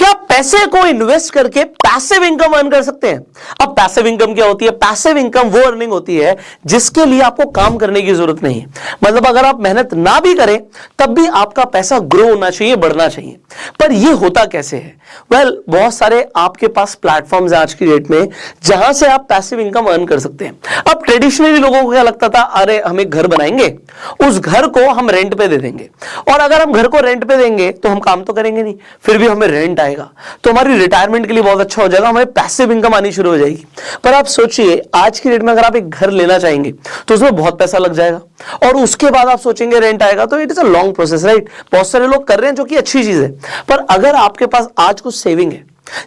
क्या पैसे को इन्वेस्ट करके पैसिव इनकम अर्न कर सकते हैं? अब पैसिव इनकम क्या होती है? पैसिव इनकम वो अर्निंग होती है जिसके लिए आपको काम करने की जरूरत नहीं। मतलब अगर आप मेहनत ना भी करें तब भी आपका पैसा ग्रो होना चाहिए, बढ़ना चाहिए। पर यह होता कैसे है? वेल, बहुत सारे आपके पास प्लेटफॉर्म्स हैं आज की डेट में जहां से आप पैसिव इनकम अर्न कर सकते हैं। अब ट्रेडिशनली लोगों को क्या लगता था, अरे हम एक घर बनाएंगे, उस घर को हम रेंट पे दे देंगे, और अगर हम घर को रेंट पे देंगे तो हम काम तो करेंगे नहीं, फिर भी हमें रेंट आएगा, तो हमारी रिटायरमेंट के लिए बहुत अच्छा हो जाएगा, हमें पैसिव इनकम आनी शुरू हो जाएगी। पर आप सोचिए, आज की डेट में अगर आप एक घर लेना चाहेंगे तो उसमें बहुत पैसा लग जाएगा, और उसके बाद आप सोचेंगे रेंट आएगा, तो it is a long process, right? बहुत सारे लोग कर रहे हैं जो कि अच्छी चीज है। पर अगर आपके पास आज कुछ सेविंग है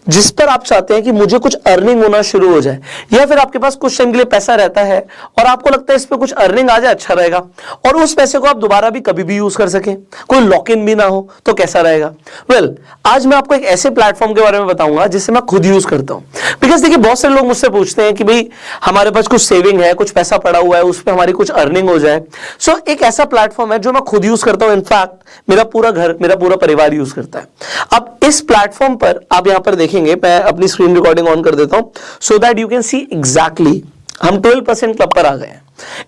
जिस पर आप चाहते हैं कि मुझे कुछ अर्निंग होना शुरू हो जाए, या फिर आपके पास कुछ टाइम के लिए पैसा रहता है और आपको लगता है इस पे कुछ अर्निंग आ जाए अच्छा रहेगा, और उस पैसे को आप दोबारा भी कभी भी यूज कर सकें, कोई लॉक इन भी ना हो, तो कैसा रहेगा? वेल, आज मैं आपको एक ऐसे प्लेटफॉर्म के बारे में बताऊंगा जिसे मैं खुद यूज करता हूं। बिकॉज देखिए, बहुत सारे लोग मुझसे पूछते हैं कि भाई हमारे पास कुछ सेविंग है, कुछ पैसा पड़ा हुआ है, उस पर हमारी कुछ अर्निंग हो जाए। सो एक ऐसा प्लेटफॉर्म है जो मैं खुद यूज करता हूं, इनफैक्ट मेरा पूरा घर, मेरा पूरा परिवार यूज करता है। अब इस प्लेटफॉर्म पर आप यहां पर देखेंगे, मैं अपनी स्क्रीन रिकॉर्डिंग ऑन कर देता हूं so that you can see exactly हम 12% क्लब पर आ गए हैं।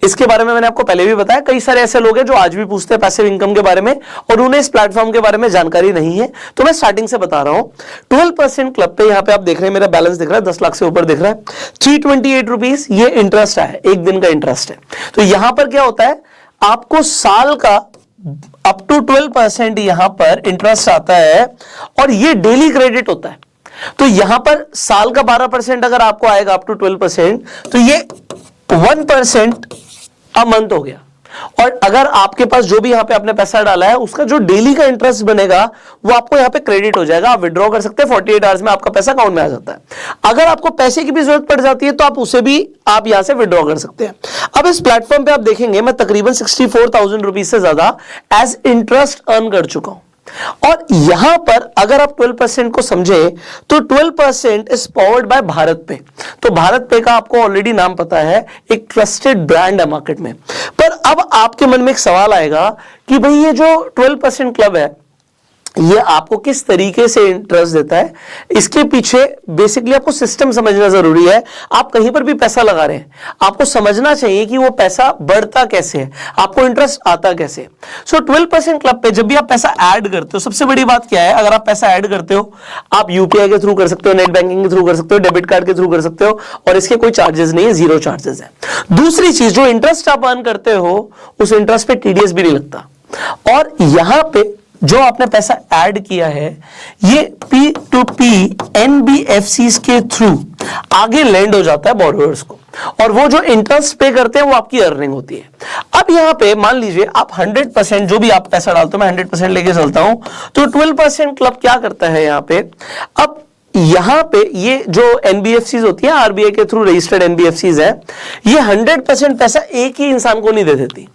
इसके बारे में मैंने आपको पहले भी बताया, कई सारे ऐसे लोग हैं जो आज भी पूछते हैं पैसिव इनकम के बारे में और उन्हें इस प्लेटफॉर्म के बारे में जानकारी नहीं है, तो मैं स्टार्टिंग से बता रहा हूं। 12% क्लब पे यहां पे आप देख रहे हैं, मेरा बैलेंस दिख रहा है 10 लाख से ऊपर दिख रहा है, 328 रुपीज ये इंटरेस्ट है, एक दिन का इंटरेस्ट है। तो यहां पर क्या होता है, आपको साल का अप टू 12% यहां पर इंटरेस्ट आता है, और ये डेली क्रेडिट होता है। तो यहां पर साल का 12% अगर आपको आएगा अप टू 12%, तो ये 1% अ मंथ हो गया। और अगर आपके पास जो भी यहां पे आपने पैसा डाला है उसका जो डेली का इंटरेस्ट बनेगा वो आपको यहां पे क्रेडिट हो जाएगा, आप विड्रॉ कर सकते हैं, 48 आवर्स में आपका पैसा अकाउंट में आ जाता है। अगर आपको पैसे की भी जरूरत पड़ जाती है तो आप उसे भी आप यहां से विड्रॉ कर सकते हैं। अब इस प्लेटफॉर्म पे आप देखेंगे मैं तकरीबन 64,000 रुपीज से ज्यादा एज इंटरेस्ट अर्न कर चुका हूं। और यहां पर अगर आप 12% को समझे तो 12% इज पावर्ड बाय भारत पे। तो भारत पे का आपको ऑलरेडी नाम पता है, एक ट्रस्टेड ब्रांड है मार्केट में। पर अब आपके मन में एक सवाल आएगा कि भाई ये जो 12% क्लब है ये आपको किस तरीके से इंटरेस्ट देता है, इसके पीछे बेसिकली आपको सिस्टम समझना जरूरी है। आप कहीं पर भी पैसा लगा रहे हैं, आपको समझना चाहिए कि वो पैसा बढ़ता कैसे है, आपको इंटरेस्ट आता कैसे। सो 12% क्लब पे जब भी आप पैसा ऐड करते हो, सबसे बड़ी बात क्या है, अगर आप पैसा ऐड करते हो आप यूपीआई के थ्रू कर सकते हो, नेट बैंकिंग के थ्रू कर सकते हो, डेबिट कार्ड के थ्रू कर सकते हो, और इसके कोई चार्जेस नहीं है, जीरो चार्जेस है। दूसरी चीज, जो इंटरेस्ट आप अर्न करते हो उस इंटरेस्ट पे टीडीएस भी नहीं लगता। और यहां पे जो आपने पैसा ऐड किया है ये P2P NBFCs के थ्रू आगे लैंड हो जाता है बोरोवर्स को, और वो जो इंटरेस्ट पे करते हैं वो आपकी अर्निंग होती है। अब यहां पे मान लीजिए आप 100% जो भी आप पैसा डालते हो, मैं 100% लेके चलता हूं, तो 12% क्लब क्या करता है यहां पे, अब यहां पे ये जो एनबीएफसीज होती है, आरबीआई के थ्रू रजिस्टर्ड एनबीएफसीज है, ये 100% पैसा एक ही इंसान को नहीं दे देती।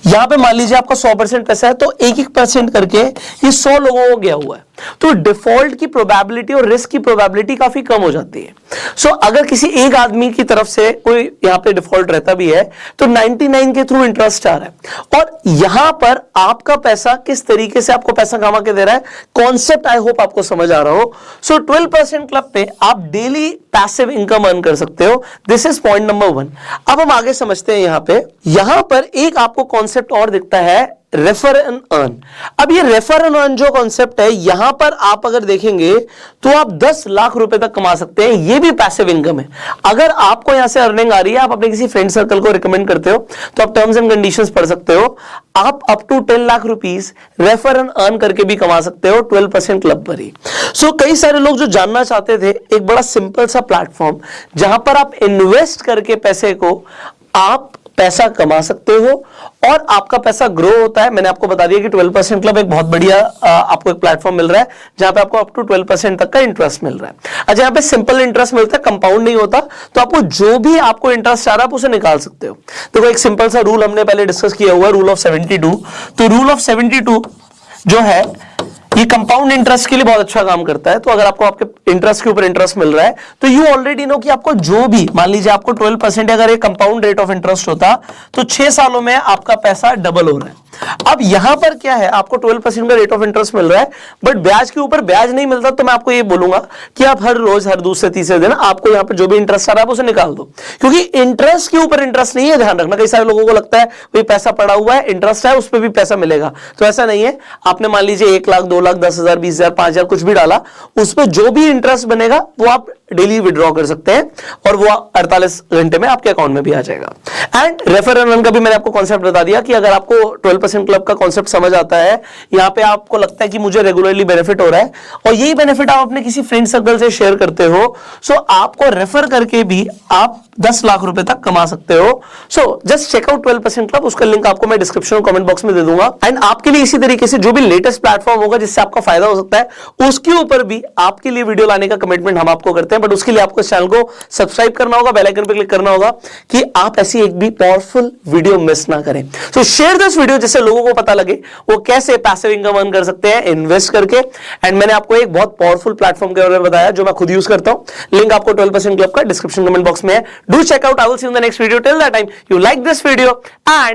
यहां पे मान लीजिए आपका 100% पैसा है तो एक परसेंट करके ये 100 लोगों को गया हुआ है, तो डिफॉल्ट की प्रोबेबिलिटी और रिस्क की प्रोबेबिलिटी काफी कम हो जाती है। सो अगर किसी एक आदमी की तरफ से कोई यहां पे डिफॉल्ट रहता भी है तो 99 के थ्रू इंटरेस्ट आ रहा है। और यहां पर आपका पैसा किस तरीके से आपको पैसा कमा के दे रहा है, कॉन्सेप्ट आई होप आपको समझ आ रहा हो। सो 12% क्लब पे आप डेली पैसिव इनकम अर्न कर सकते हो। This is point number 1। अब हम आगे समझते हैं यहां पर एक आपको कॉन्सेप्ट और दिखता है, रेफर एंड अर्न। अब ये रेफर एंड अर्न जो कॉन्सेप्ट है, यहां पर आप अगर देखेंगे तो आप 10 लाख रुपए तक कमा सकते हैं, ये भी पैसिव इनकम है। अगर आपको यहां से अर्निंग आ रही है, आप अपने किसी फ्रेंड सर्कल को रिकमेंड करते हो तो आप टर्म्स एंड कंडीशंस पढ़ सकते हो। आप up to 10 lakh rupees refer and earn करके भी कमा सकते हो 12% क्लब पर ही। सो कई सारे लोग जो जानना चाहते थे एक बड़ा सिंपल सा प्लेटफॉर्म जहां पर आप इन्वेस्ट करके पैसे को आप पैसा कमा सकते हो और आपका पैसा ग्रो होता है। मैंने आपको बता दिया कि 12% क्लब एक बहुत बढ़िया आपको एक प्लेटफॉर्म मिल रहा है जहां पे आपको अप टू 12% तक का इंटरेस्ट मिल रहा है। अच्छा, यहाँ पे सिंपल इंटरेस्ट मिलता है, कंपाउंड नहीं होता, तो आपको जो भी आपको इंटरेस्ट आ रहा है आप उसे निकाल सकते हो। देखो एक सिंपल सा रूल हमने पहले डिस्कस किया हुआ है, रूल ऑफ 72। तो रूल ऑफ 72 जो है ये कंपाउंड इंटरेस्ट के लिए बहुत अच्छा काम करता है। तो अगर आपको आपके इंटरेस्ट के ऊपर इंटरेस्ट मिल रहा है तो यू ऑलरेडी नो कि आपको जो भी, मान लीजिए आपको 12% अगर ये कंपाउंड रेट ऑफ इंटरेस्ट होता तो 6 सालों में आपका पैसा डबल हो रहा है। अब यहां पर क्या है, आपको 12% का रेट ऑफ इंटरेस्ट मिल रहा है बट ब्याज के ऊपर ब्याज नहीं मिलता, तो मैं आपको ये बोलूंगा कि आप हर रोज, हर दूसरे तीसरे दिन आपको यहां पर जो भी इंटरेस्ट आ रहा है उसे निकाल दो, क्योंकि इंटरेस्ट के ऊपर इंटरेस्ट नहीं है। ध्यान रखना, कई सारे लोगों को लगता है भाई पैसा पड़ा हुआ है, इंटरेस्ट है, उस पर भी पैसा मिलेगा, तो ऐसा नहीं है। आपने मान लीजिए 1 लाख, 2 लाख, 10,000, 20,000, 5,000 कुछ भी डाला, उस पर जो भी इंटरेस्ट बनेगा वो आप डेली विड्रॉ कर सकते हैं और वो 48 घंटे में आपके अकाउंट में भी आ जाएगा। एंड रेफर एंड रन का भी मैंने आपको कॉन्सेप्ट बता दिया कि अगर आपको 12% क्लब का कॉन्सेप्ट समझ आता है, यहां पे आपको लगता है कि मुझे रेगुलरली बेनिफिट हो रहा है और यही बेनिफिट आप अपने किसी फ्रेंड सर्कल से शेयर करते हो, सो आपको रेफर करके भी आप 10 लाख रुपए तक कमा सकते हो। So just check out 12% club, उसका लिंक आपको मैं डिस्क्रिप्शन और कमेंट बॉक्स में दे दूंगा। एंड आपके लिए इसी तरीके से जो भी लेटेस्ट प्लेटफॉर्म होगा जिससे आपका फायदा हो सकता है, उसके ऊपर भी आपके लिए वीडियो लाने का कमिटमेंट हम आपको करते हैं, बट उसके लिए आपको इस चैनल को सब्सक्राइब करना होगा, बेल आइकन पर क्लिक करना होगा कि आप ऐसी एक भी पावरफुल वीडियो मिस ना करें। सो शेयर दिस वीडियो जिससे लोगों को पता लगे वो कैसे पैसिव इनकम अर्न कर सकते हैं इन्वेस्ट करके। एंड मैंने आपको एक बहुत पावरफुल प्लेटफॉर्म के बारे में बताया जो मैं खुद यूज करता हूं, लिंक आपको 12% क्लब का डिस्क्रिप्शन कमेंट बॉक्स में है। Do check out. I will see you in the next video. Till that time, you like this video and